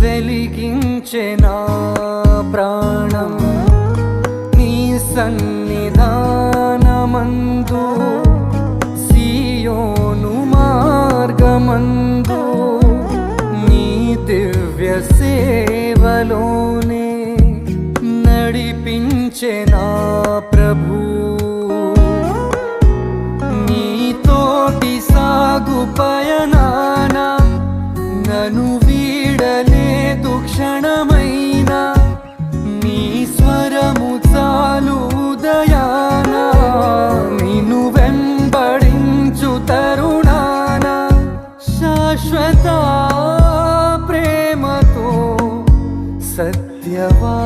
వెలిగించే నా ప్రాణం నీ సన్నిధానమందు సియోను మార్గమందు నీ దివ్య సేవలోనే నడిపించే నా ప్రభు నీతోటి సాగు పయనాన నను వీడలేదు క్షణమైనా నీ స్వరము చాలు ఉదయాన నిన్ను వెంబడించు తరుణాన శాశ్వత ప్రేమతో సత్యవా